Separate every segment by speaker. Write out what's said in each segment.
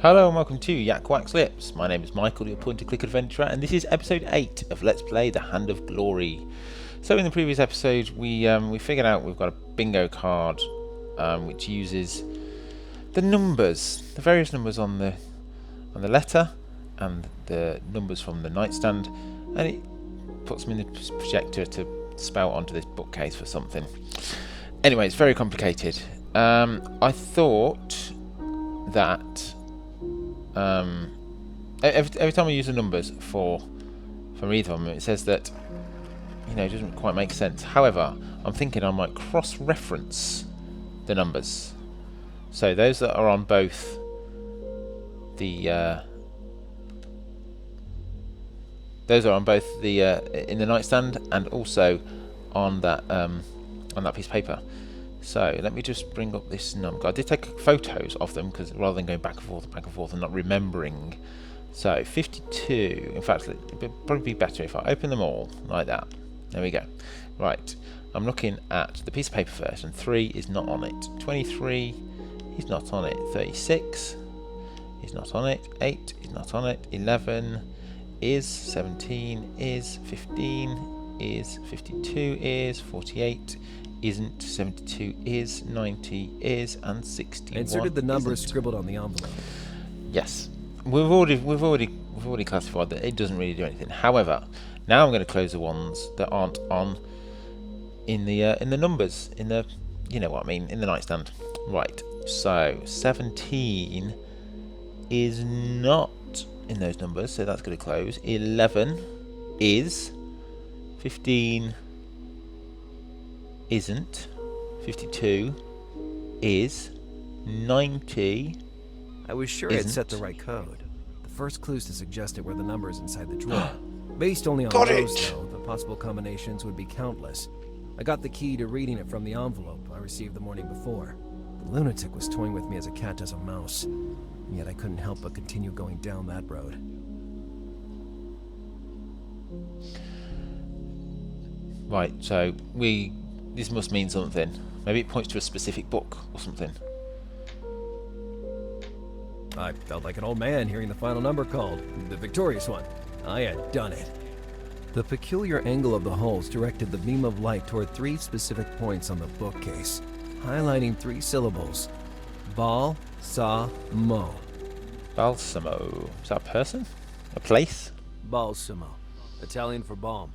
Speaker 1: Hello and welcome to YakWaxLips. My name is Michael, your point-and-click adventurer, and this is episode 8 of Let's Play The Hand of Glory. So in the previous episode, we figured out we've got a bingo card which uses the numbers, the various numbers on the letter, and the numbers from the nightstand, and it puts them in the projector to spout onto this bookcase for something. Anyway, it's very complicated. I thought that every time I use the numbers for either of them, it says that, you know, it doesn't quite make sense. However, I'm thinking I might cross-reference the numbers. So those that are on both the in the nightstand and also on that piece of paper. So let me just bring up this number. I did take photos of them because rather than going back and forth and not remembering. So 52. In fact, it would probably be better if I open them all like that. There we go. Right. I'm looking at the piece of paper first, and 3 is not on it. 23 is not on it. 36 is not on it. 8 is not on it. 11 is. 17 is. 15 is. 52 is. 48 isn't. 72 is. 90 is. And 61
Speaker 2: I inserted the numbers
Speaker 1: isn't.
Speaker 2: scribbled on the envelope.
Speaker 1: Yes, we've already classified that it doesn't really do anything. However, now I'm going to close the ones that aren't on in the numbers, in the, you know what I mean, in the nightstand. Right. So 17 is not in those numbers, so that's going to close. 11 is. 15 isn't. 52 is. 90
Speaker 2: I was sure I'd set the right code. The first clues to suggest it were the numbers inside the drawer. Based only on those, though, the possible combinations would be countless. I got the key to reading it from the envelope I received the morning before. The lunatic was toying with me as a cat does a mouse, and yet I couldn't help but continue going down that road.
Speaker 1: Right, so this must mean something. Maybe it points to a specific book or something.
Speaker 2: I felt like an old man hearing the final number called, the victorious one. I had done it. The peculiar angle of the holes directed the beam of light toward 3 specific points on the bookcase, highlighting 3 syllables. Balsamo.
Speaker 1: Balsamo. Is that a person? A place?
Speaker 2: Balsamo. Italian for balm.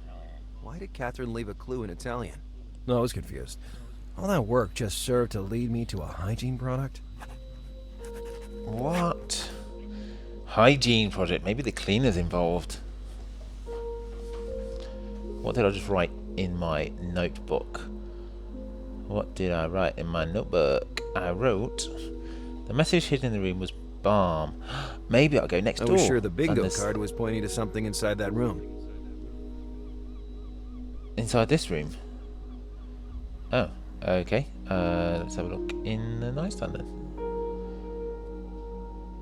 Speaker 2: Why did Catherine leave a clue in Italian? No, I was confused. All that work just served to lead me to a hygiene product?
Speaker 1: What? Hygiene project. Maybe the cleaner's involved. What did I just write in my notebook? What did I write in my notebook? I wrote, the message hidden in the room was balm. Maybe I'll go next door.
Speaker 2: I was sure the bingo card was pointing to something inside that room.
Speaker 1: Inside this room? Oh, okay. Let's have a look in the nightstand then.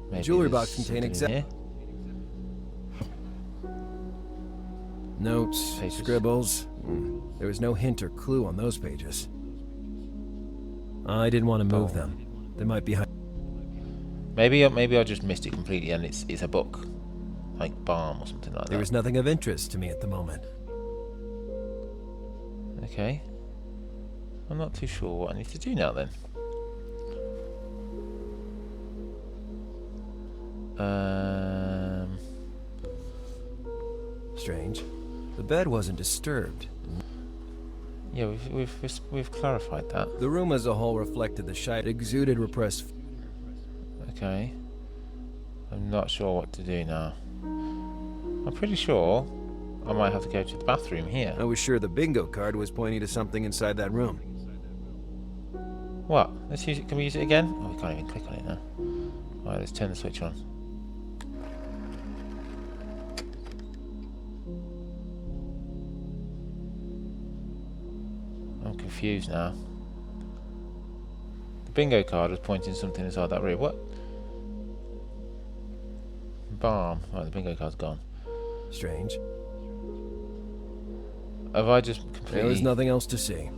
Speaker 1: Maybe
Speaker 2: the jewelry box contained exact notes,
Speaker 1: pages.
Speaker 2: Scribbles. There was no hint or clue on those pages. I didn't want to move them. They might be.
Speaker 1: Maybe I just missed it completely, and it's a book, like balm or something like that.
Speaker 2: There was nothing of interest to me at the moment.
Speaker 1: Okay. I'm not too sure what I need to do now then.
Speaker 2: Strange. The bed wasn't disturbed.
Speaker 1: Yeah, we've clarified that.
Speaker 2: The room as a whole reflected the shite, exuded repressed.
Speaker 1: Okay. I'm not sure what to do now. I'm pretty sure I might have to go to the bathroom here.
Speaker 2: I was sure the bingo card was pointing to something inside that room.
Speaker 1: What? Let's use it. Can we use it again? Oh, we can't even click on it now. Alright, let's turn the switch on. I'm confused now. The bingo card was pointing something inside that room. What? Balm. Oh, the bingo card's gone.
Speaker 2: Strange.
Speaker 1: Have I just completely...
Speaker 2: There was nothing else to see.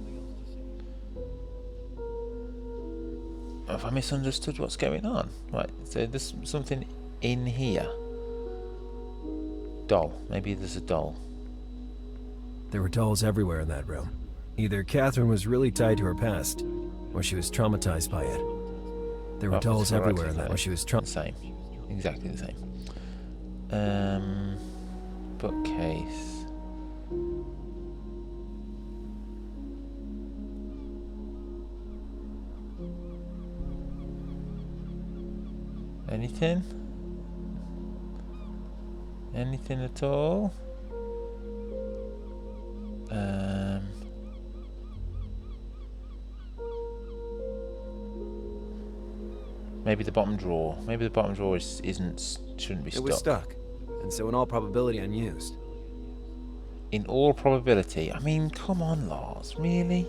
Speaker 1: Have I misunderstood what's going on? Right, so there's something in here. Doll. Maybe there's a doll.
Speaker 2: There were dolls everywhere in that room. Either Catherine was really tied to her past, or she was traumatized by it. There were dolls everywhere in that, or she was
Speaker 1: same. Exactly the same. Bookcase. Anything? Anything at all? Maybe the bottom drawer. Maybe the bottom drawer shouldn't be stuck.
Speaker 2: It was stuck, and so in all probability unused.
Speaker 1: In all probability? I mean, come on, Lars, really?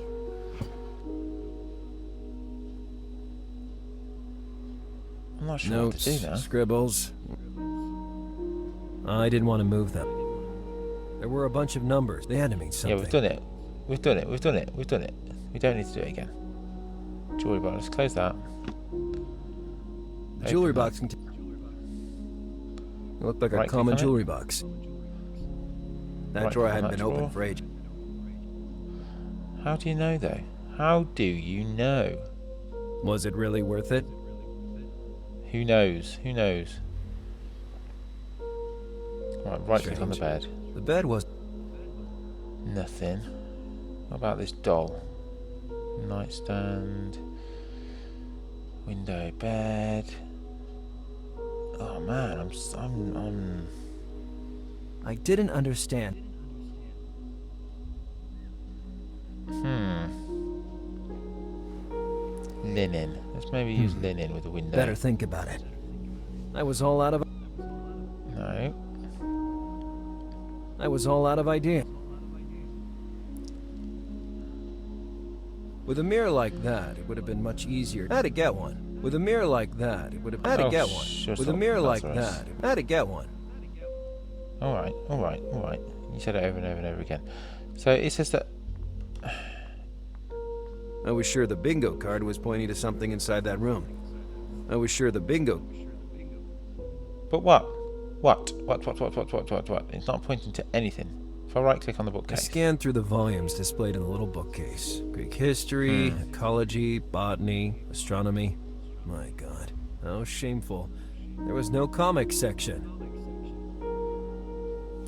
Speaker 1: I'm not sure
Speaker 2: Notes,
Speaker 1: what to do now.
Speaker 2: Scribbles. I didn't want to move them. There were a bunch of numbers. They had to mean something.
Speaker 1: Yeah, we've done it. We've done it. We've done it. We've done it. We don't need to do it again. Jewelry box. Let's close that.
Speaker 2: The jewelry box can. It looked like a common jewelry box. That drawer hadn't been opened for ages.
Speaker 1: How do you know, though? How do you know?
Speaker 2: Was it really worth it?
Speaker 1: Who knows? Who knows? Right click on the bed.
Speaker 2: The bed was...
Speaker 1: Nothing. What about this doll? Nightstand. Window, bed. Oh man, I'm...
Speaker 2: I didn't understand.
Speaker 1: Linen. Let's maybe use linen with the window.
Speaker 2: Better think about it. I was all out of...
Speaker 1: No.
Speaker 2: I was all out of idea. With a mirror like that, it would have been much easier. I had to get one. With a mirror like that, it would have... I had to get one. With a mirror like that, I had to get one.
Speaker 1: Alright, alright, alright. You said it over and over and over again. So it says that...
Speaker 2: I was sure the bingo card was pointing to something inside that room. I was sure the bingo...
Speaker 1: But what? What? It's not pointing to anything. If I right-click on the bookcase...
Speaker 2: I scanned through the volumes displayed in the little bookcase. Greek history, ecology, botany, astronomy. My God, how shameful. There was no comics section.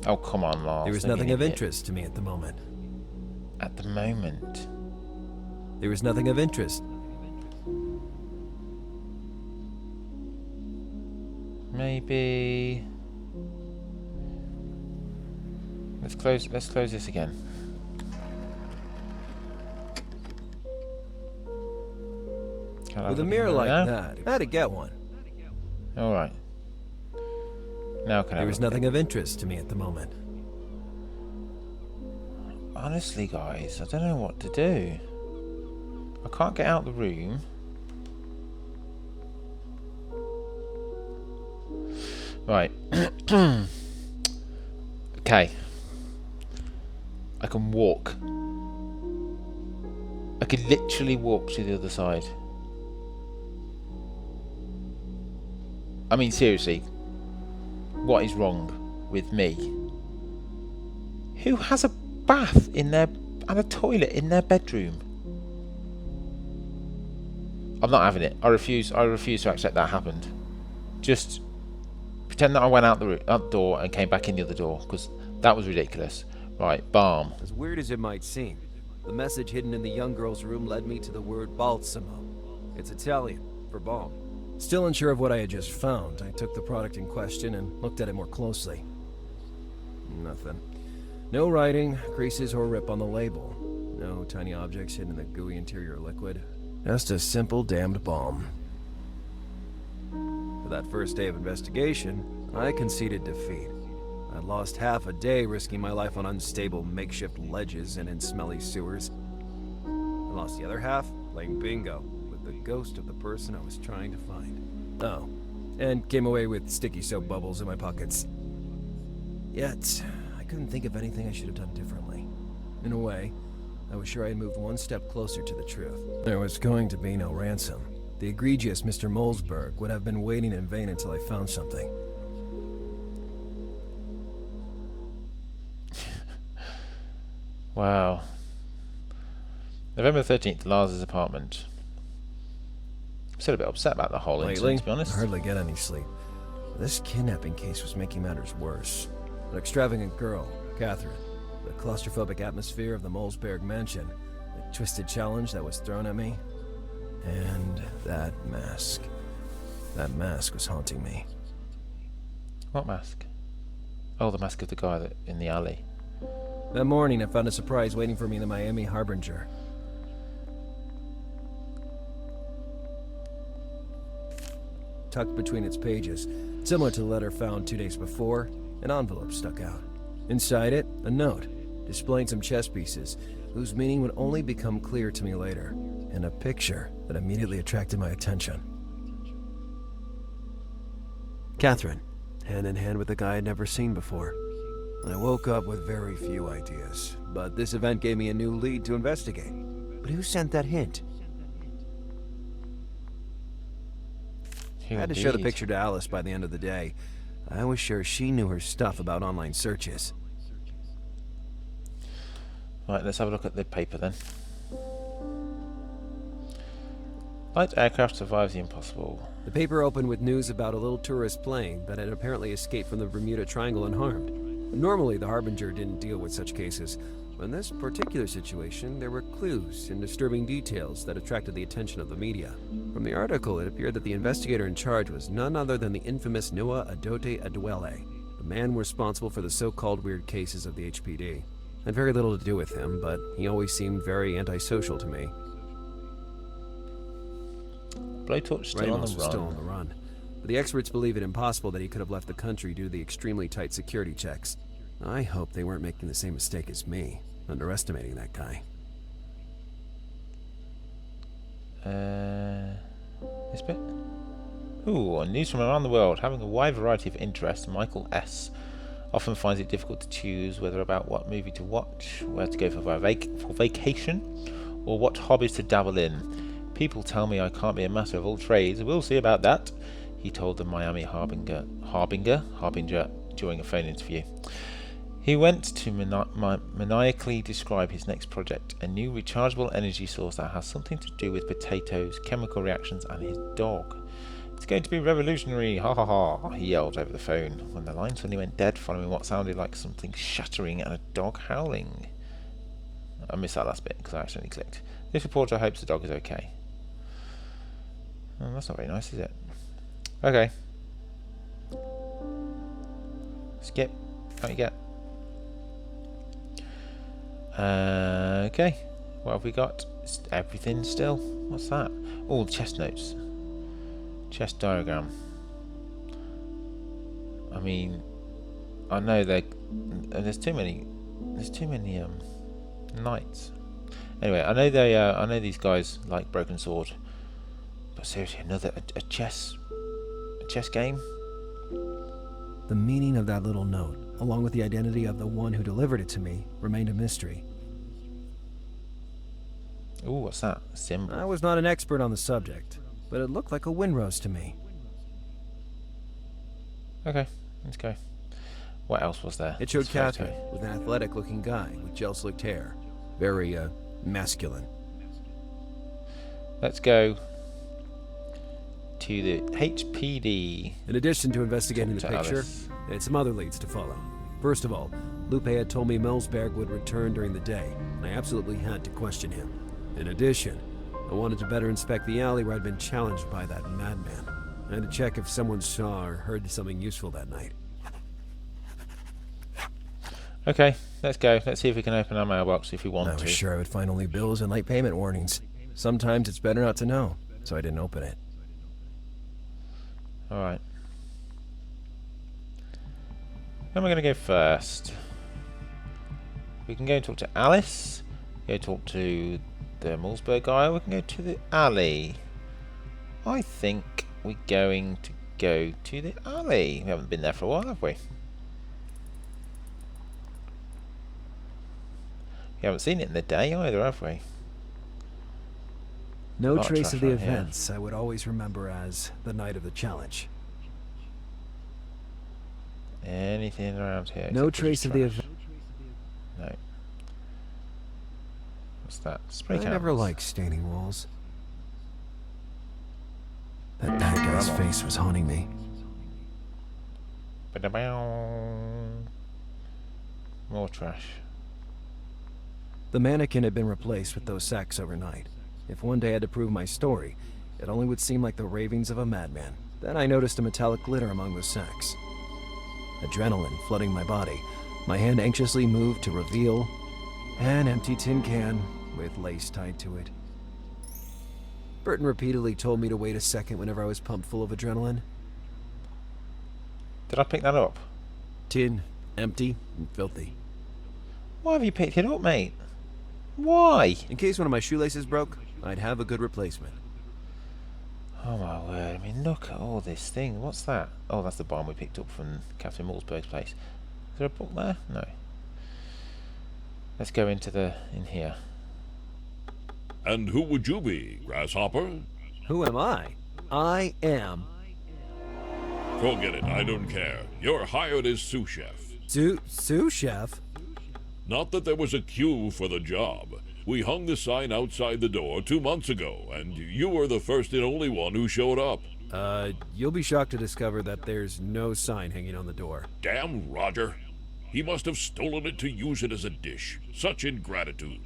Speaker 1: Oh, come on, Lars.
Speaker 2: There was nothing of interest to me at the moment.
Speaker 1: At the moment?
Speaker 2: There was nothing of interest.
Speaker 1: Maybe... Let's close this again.
Speaker 2: With a mirror like that, I had to get one.
Speaker 1: Alright. Now can I...
Speaker 2: There was nothing of interest to me at the moment.
Speaker 1: Honestly, guys, I don't know what to do. I can't get out the room. Right. Okay. I can walk. I could literally walk to the other side. I mean, seriously. What is wrong with me? Who has a bath in their... and a toilet in their bedroom? I'm not having it. I refuse to accept that happened. Just pretend that I went out the door and came back in the other door, because that was ridiculous. Right, balm.
Speaker 2: As weird as it might seem, the message hidden in the young girl's room led me to the word balsamo. It's Italian for balm. Still unsure of what I had just found, I took the product in question and looked at it more closely. Nothing. No writing, creases, or rip on the label. No tiny objects hidden in the gooey interior liquid. Just a simple damned balm. For that first day of investigation, I conceded defeat. I'd lost half a day risking my life on unstable makeshift ledges and in smelly sewers. I lost the other half playing bingo with the ghost of the person I was trying to find. Oh, and came away with sticky soap bubbles in my pockets. Yet, I couldn't think of anything I should have done differently. In a way, I was sure I had moved one step closer to the truth. There was going to be no ransom. The egregious Mr. Molesberg would have been waiting in vain until I found something.
Speaker 1: Wow. November 13th, Lars's apartment. I'm still a bit upset about the whole incident, to be honest.
Speaker 2: I hardly get any sleep. This kidnapping case was making matters worse. An extravagant girl, Catherine, the claustrophobic atmosphere of the Molesberg mansion, the twisted challenge that was thrown at me, and that mask. That mask was haunting me.
Speaker 1: What mask? Oh, the mask of the guy that in the alley.
Speaker 2: That morning, I found a surprise waiting for me in the Miami Harbinger. Tucked between its pages, similar to the letter found 2 days before, an envelope stuck out. Inside it, a note, displaying some chess pieces, whose meaning would only become clear to me later, and a picture that immediately attracted my attention. Catherine, hand in hand with a guy I'd never seen before. I woke up with very few ideas, but this event gave me a new lead to investigate. But who sent that hint? I had to show the picture to Alice by the end of the day. I was sure she knew her stuff about online searches.
Speaker 1: Right, let's have a look at the paper then. Light aircraft survives the impossible.
Speaker 2: The paper opened with news about a little tourist plane that had apparently escaped from the Bermuda Triangle unharmed. Normally, the Harbinger didn't deal with such cases, but in this particular situation, there were clues and disturbing details that attracted the attention of the media. From the article, it appeared that the investigator in charge was none other than the infamous Noah Adote Adwele, the man responsible for the so-called weird cases of the HPD. I had very little to do with him, but he always seemed very antisocial to me.
Speaker 1: Blowtorch still on the run.
Speaker 2: Still on the run. But the experts believe it impossible that he could have left the country due to the extremely tight security checks. I hope they weren't making the same mistake as me, underestimating that guy.
Speaker 1: This bit? Ooh, news from around the world. Having a wide variety of interests, Michael S. often finds it difficult to choose whether about what movie to watch, where to go for vacation, or what hobbies to dabble in. People tell me I can't be a master of all trades. We'll see about that, he told the Miami Harbinger during a phone interview. He went to maniacally describe his next project, a new rechargeable energy source that has something to do with potatoes, chemical reactions, and his dog. It's going to be revolutionary, ha ha ha, he yelled over the phone, when the line suddenly went dead following what sounded like something shattering and a dog howling. I missed that last bit because I accidentally clicked. This reporter hopes the dog is okay. Oh, that's not very nice, is it? Okay. Skip. What you get? Okay. What have we got? It's everything still. What's that? Oh, chest notes. Chest diagram. I mean, I know there's too many knights. Anyway, I know these guys like Broken Sword, but seriously, another a chess game.
Speaker 2: The meaning of that little note, along with the identity of the one who delivered it to me, remained a mystery.
Speaker 1: Ooh, what's that? A symbol.
Speaker 2: I was not an expert on the subject, but it looked like a windrose to me.
Speaker 1: Okay, let's go. What else was there?
Speaker 2: It showed Catherine with an athletic-looking guy with gel-slicked hair. Very, masculine.
Speaker 1: Let's go to the HPD.
Speaker 2: In addition to investigating the picture,
Speaker 1: Alice.
Speaker 2: I had some other leads to follow. First of all, Lupe had told me Molesberg would return during the day, and I absolutely had to question him. In addition, I wanted to better inspect the alley where I'd been challenged by that madman. I had to check if someone saw or heard something useful that night.
Speaker 1: Okay, let's go. Let's see if we can open our mailbox if we want to.
Speaker 2: I was sure I would find only bills and late payment warnings. Sometimes it's better not to know, so I didn't open it.
Speaker 1: Alright. Where am I going to go first? We can go and talk to Alice. Go talk to the Molesberg guy. We can go to the alley. I think we're going to go to the alley. We haven't been there for a while, have we? We haven't seen it in the day either, have we?
Speaker 2: No trace of the events I would always remember as the night of the challenge.
Speaker 1: Anything around here?
Speaker 2: No trace of the event.
Speaker 1: No. What's that? Spray cans.
Speaker 2: I never liked staining walls. That bad guy's face was haunting me.
Speaker 1: More trash.
Speaker 2: The mannequin had been replaced with those sacks overnight. If one day I had to prove my story, it only would seem like the ravings of a madman. Then I noticed a metallic glitter among the sacks. Adrenaline flooding my body, my hand anxiously moved to reveal an empty tin can with lace tied to it. Burton repeatedly told me to wait a second whenever I was pumped full of adrenaline.
Speaker 1: Did I pick that up?
Speaker 2: Tin, empty, and filthy.
Speaker 1: Why have you picked it up, mate? Why?
Speaker 2: In case one of my shoelaces broke, I'd have a good replacement.
Speaker 1: Oh my word, I mean, look at all this thing. What's that? Oh, that's the bomb we picked up from Captain Malzberg's place. Is there a book there? No. Let's go into in here.
Speaker 3: And who would you be, Grasshopper?
Speaker 2: Who am I? I am...
Speaker 3: Forget it, I don't care. You're hired as sous chef.
Speaker 2: Sous chef?
Speaker 3: Not that there was a queue for the job. We hung the sign outside the door 2 months ago, and you were the first and only one who showed up.
Speaker 2: You'll be shocked to discover that there's no sign hanging on the door.
Speaker 3: Damn Roger. He must have stolen it to use it as a dish. Such ingratitude.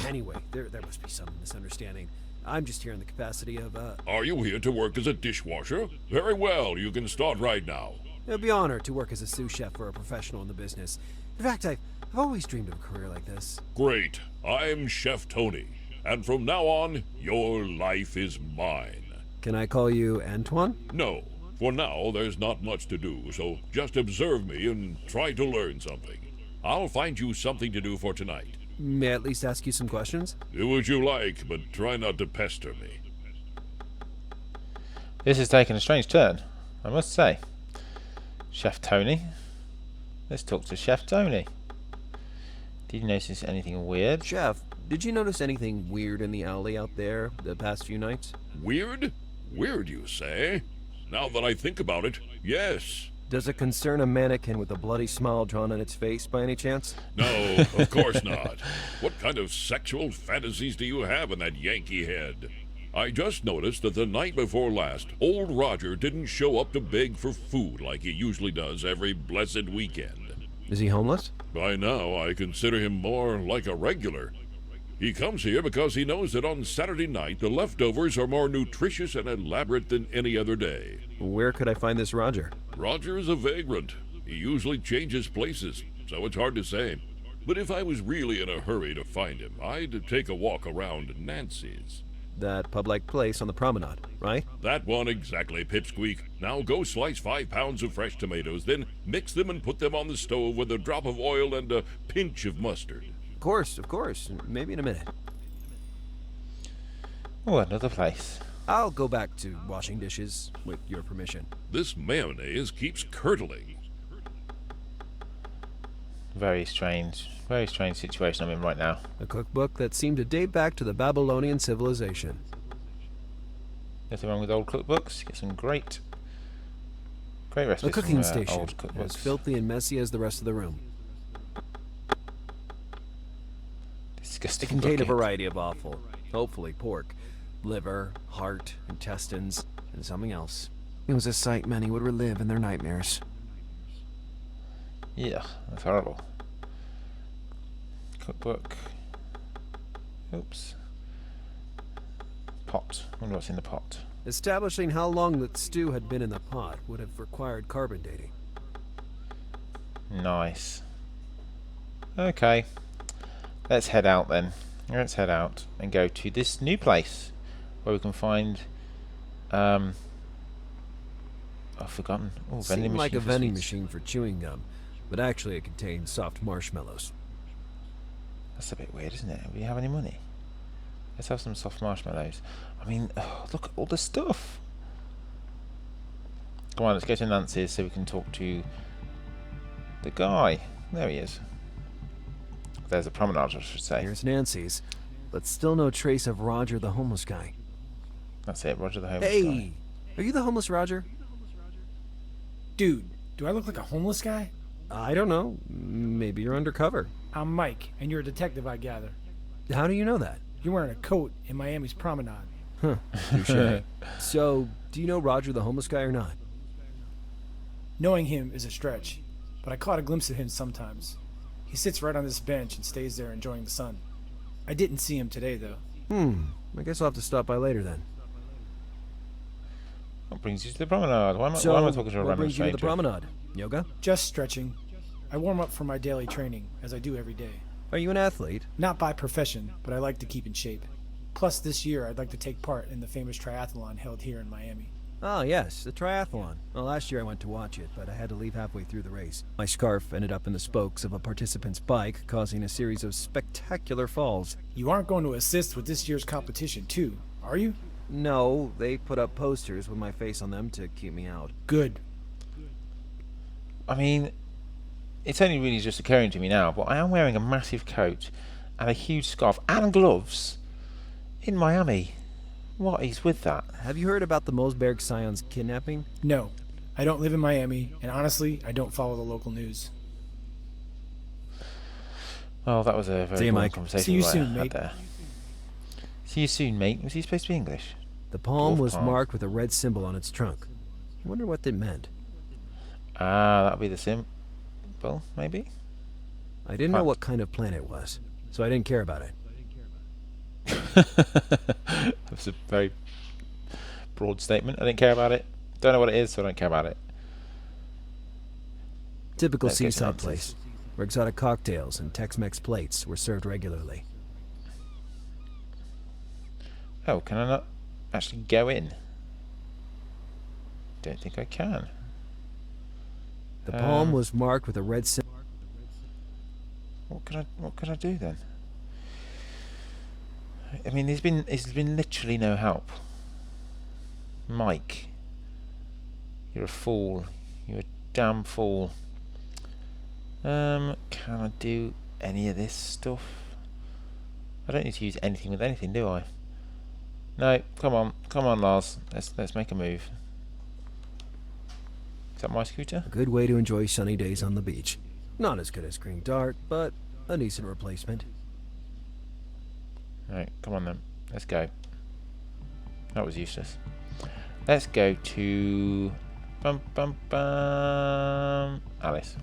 Speaker 2: Anyway, there must be some misunderstanding. I'm just here in the capacity of,
Speaker 3: Are you here to work as a dishwasher? Very well, you can start right now.
Speaker 2: It'd be an honor to work as a sous chef for a professional in the business. In fact, I've always dreamed of a career like this.
Speaker 3: Great. I'm Chef Tony. And from now on, your life is mine.
Speaker 2: Can I call you Antoine?
Speaker 3: No. For now, there's not much to do, so just observe me and try to learn something. I'll find you something to do for tonight.
Speaker 2: May I at least ask you some questions?
Speaker 3: Do what you like, but try not to pester me.
Speaker 1: This has taken a strange turn, I must say. Chef Tony. Let's talk to Chef Tony. Did you notice anything weird?
Speaker 2: Chef, did you notice anything weird in the alley out there the past few nights?
Speaker 3: Weird? Weird, you say? Now that I think about it, yes.
Speaker 2: Does it concern a mannequin with a bloody smile drawn on its face by any chance?
Speaker 3: No, of course not. What kind of sexual fantasies do you have in that Yankee head? I just noticed that the night before last, old Roger didn't show up to beg for food like he usually does every blessed weekend.
Speaker 2: Is he homeless?
Speaker 3: By now, I consider him more like a regular. He comes here because he knows that on Saturday night, the leftovers are more nutritious and elaborate than any other day.
Speaker 2: Where could I find this Roger?
Speaker 3: Roger is a vagrant. He usually changes places, so it's hard to say. But if I was really in a hurry to find him, I'd take a walk around Nancy's.
Speaker 2: That pub-like place on the Promenade, right?
Speaker 3: That one exactly, Pipsqueak. Now go slice 5 pounds of fresh tomatoes, then mix them and put them on the stove with a drop of oil and a pinch of mustard.
Speaker 2: Of course. Maybe in a minute.
Speaker 1: Oh, another place.
Speaker 2: I'll go back to washing dishes, with your permission.
Speaker 3: This mayonnaise keeps curdling.
Speaker 1: Very strange situation I'm in right now.
Speaker 2: A cookbook that seemed to date back to the Babylonian civilization.
Speaker 1: Nothing wrong with old cookbooks. Get some great recipes.
Speaker 2: A cooking
Speaker 1: from,
Speaker 2: station,
Speaker 1: old cookbooks.
Speaker 2: as filthy and messy as the rest of the room.
Speaker 1: Disgusting.
Speaker 2: It contained a
Speaker 1: looking.
Speaker 2: variety of offal. Hopefully pork, liver, heart, intestines, and something else. It was a sight many would relive in their nightmares.
Speaker 1: Yeah, that's horrible. Cookbook. Oops. Pot. I wonder what's in the pot.
Speaker 2: Establishing how long the stew had been in the pot would have required carbon dating.
Speaker 1: Nice. Okay. Let's head out then. Let's head out and go to this new place where we can find I've forgotten. Oh, vending
Speaker 2: Seemed
Speaker 1: machine.
Speaker 2: like a
Speaker 1: for
Speaker 2: vending
Speaker 1: sweets.
Speaker 2: machine for chewing gum, but actually it contained soft marshmallows.
Speaker 1: That's a bit weird, isn't it? Do you have any money? Let's have some soft marshmallows. I mean, look at all the stuff. Come on, let's go to Nancy's so we can talk to the guy. There he is. There's a promenade, I should say.
Speaker 2: Here's Nancy's, but still no trace of Roger the homeless guy.
Speaker 1: That's it, Roger the homeless
Speaker 2: Hey,
Speaker 1: guy.
Speaker 2: are you the homeless Roger?
Speaker 4: Dude, do I look like a homeless guy?
Speaker 2: I don't know. Maybe you're undercover.
Speaker 4: I'm Mike, and you're a detective, I gather.
Speaker 2: How do you know that?
Speaker 4: You're wearing a coat in Miami's Promenade.
Speaker 2: Huh. Touché. So, do you know Roger the homeless guy or not?
Speaker 4: Knowing him is a stretch, but I caught a glimpse of him sometimes. He sits right on this bench and stays there enjoying the sun. I didn't see him today, though.
Speaker 2: I guess I'll have to stop by later then.
Speaker 1: What brings you to the promenade? Why am I talking to a
Speaker 2: what
Speaker 1: random
Speaker 2: brings you to
Speaker 1: stranger?
Speaker 2: the promenade? Yoga?
Speaker 4: Just stretching. I warm up for my daily training, as I do every day.
Speaker 2: Are you an athlete?
Speaker 4: Not by profession, but I like to keep in shape. Plus, this year, I'd like to take part in the famous triathlon held here in Miami.
Speaker 2: Oh, yes, the triathlon. Well, last year I went to watch it, but I had to leave halfway through the race. My scarf ended up in the spokes of a participant's bike, causing a series of spectacular falls.
Speaker 4: You aren't going to assist with this year's competition, too, are you?
Speaker 2: No, they put up posters with my face on them to keep me out.
Speaker 4: Good.
Speaker 1: I mean, it's only really just occurring to me now, but I am wearing a massive coat and a huge scarf and gloves in Miami. What is with that?
Speaker 2: Have you heard about the Mosberg Scions kidnapping?
Speaker 4: No, I don't live in Miami, and honestly, I don't follow the local news.
Speaker 1: Well, that was a very
Speaker 2: See you,
Speaker 1: boring
Speaker 2: Mike.
Speaker 1: conversation
Speaker 4: See you
Speaker 1: I
Speaker 4: soon,
Speaker 1: had
Speaker 4: mate.
Speaker 1: there. See you soon, mate. Was he supposed to be English?
Speaker 2: The palm
Speaker 1: Dwarf
Speaker 2: was
Speaker 1: palm.
Speaker 2: marked with a red symbol on its trunk. I wonder what it meant.
Speaker 1: Ah, that'll be the symbol, maybe?
Speaker 2: I didn't know
Speaker 1: Huh.
Speaker 2: what kind of plant it was, so I didn't care about it.
Speaker 1: That's a very broad statement. I didn't care about it. Don't know what it is, so I don't care about it.
Speaker 2: Typical
Speaker 1: Let's get to
Speaker 2: seaside
Speaker 1: answers.
Speaker 2: place, where exotic cocktails and Tex-Mex plates were served regularly.
Speaker 1: Oh, can I not actually go in? Don't think I can.
Speaker 2: The palm was marked with a red symbol.
Speaker 1: What can I do then? I mean, there's been literally no help. Mike, you're a fool. You're a damn fool. Can I do any of this stuff? I don't need to use anything with anything, do I? No, come on, Lars. Let's make a move. Is that my scooter?
Speaker 2: A good way to enjoy sunny days on the beach. Not as good as Green Dart, but a decent replacement.
Speaker 1: Right, come on then. Let's go. That was useless. Let's go to Alice.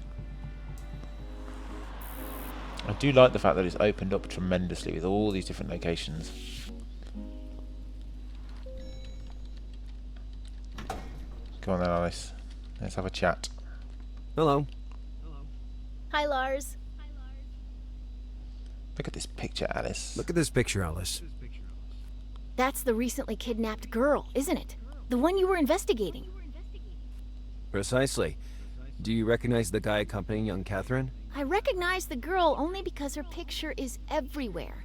Speaker 1: I do like the fact that it's opened up tremendously with all these different locations. Come on then, Alice. Let's have a chat.
Speaker 2: Hello.
Speaker 5: Hi, Lars.
Speaker 1: Look at this picture, Alice.
Speaker 2: Look at this picture, Alice.
Speaker 5: That's the recently kidnapped girl, isn't it? The one you were investigating.
Speaker 2: Precisely. Do you recognize the guy accompanying young Catherine?
Speaker 5: I recognize the girl only because her picture is everywhere.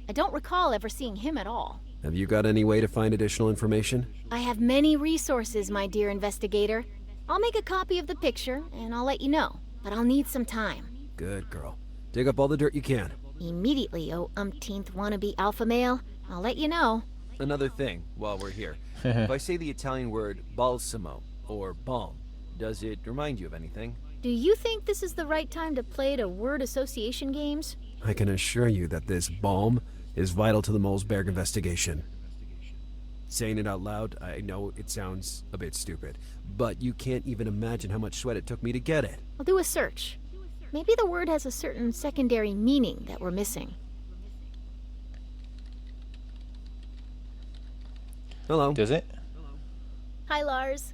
Speaker 5: I don't recall ever seeing him at all.
Speaker 2: Have you got any way to find additional information?
Speaker 5: I have many resources, my dear investigator. I'll make a copy of the picture, and I'll let you know. But I'll need some time.
Speaker 2: Good girl. Dig up all the dirt you can.
Speaker 5: Immediately, oh umpteenth wannabe alpha male. I'll let you know.
Speaker 2: Another thing, while we're here. If I say the Italian word balsamo, or balm, does it remind you of anything?
Speaker 5: Do you think this is the right time to play to word association games?
Speaker 2: I can assure you that this balm is vital to the Mosberg investigation. Saying it out loud, I know it sounds a bit stupid, but you can't even imagine how much sweat it took me to get it.
Speaker 5: I'll do a search. Maybe the word has a certain secondary meaning that we're missing.
Speaker 2: Hello.
Speaker 1: Does it?
Speaker 5: Hi, Lars.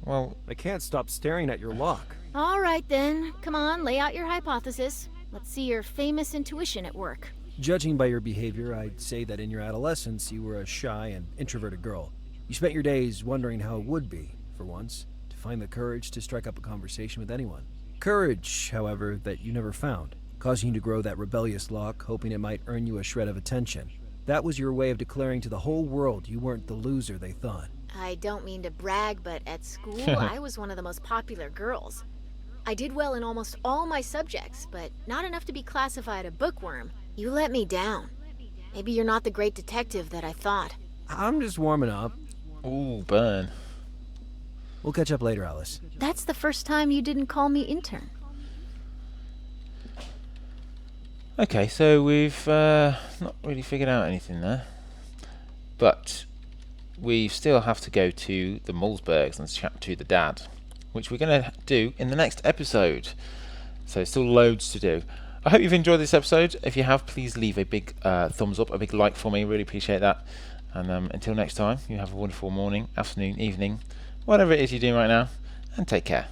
Speaker 1: Well,
Speaker 2: I can't stop staring at your lock.
Speaker 5: All right, then. Come on, lay out your hypothesis. Let's see your famous intuition at work.
Speaker 2: Judging by your behavior, I'd say that in your adolescence you were a shy and introverted girl. You spent your days wondering how it would be, for once, to find the courage to strike up a conversation with anyone. Courage, however, that you never found, causing you to grow that rebellious lock, hoping it might earn you a shred of attention. That was your way of declaring to the whole world you weren't the loser they thought.
Speaker 5: I don't mean to brag, but at school, I was one of the most popular girls. I did well in almost all my subjects, but not enough to be classified a bookworm. You let me down. Maybe you're not the great detective that I thought.
Speaker 2: I'm just warming up.
Speaker 1: Ooh, burn.
Speaker 2: We'll catch up later, Alice.
Speaker 5: That's the first time you didn't call me intern.
Speaker 1: Okay, so we've not really figured out anything there. But we still have to go to the Mulsbergs and chat to the dad, which we're going to do in the next episode. So still loads to do. I hope you've enjoyed this episode. If you have, please leave a big thumbs up, a big like for me. Really appreciate that. And until next time, you have a wonderful morning, afternoon, evening, whatever it is you're doing right now, and take care.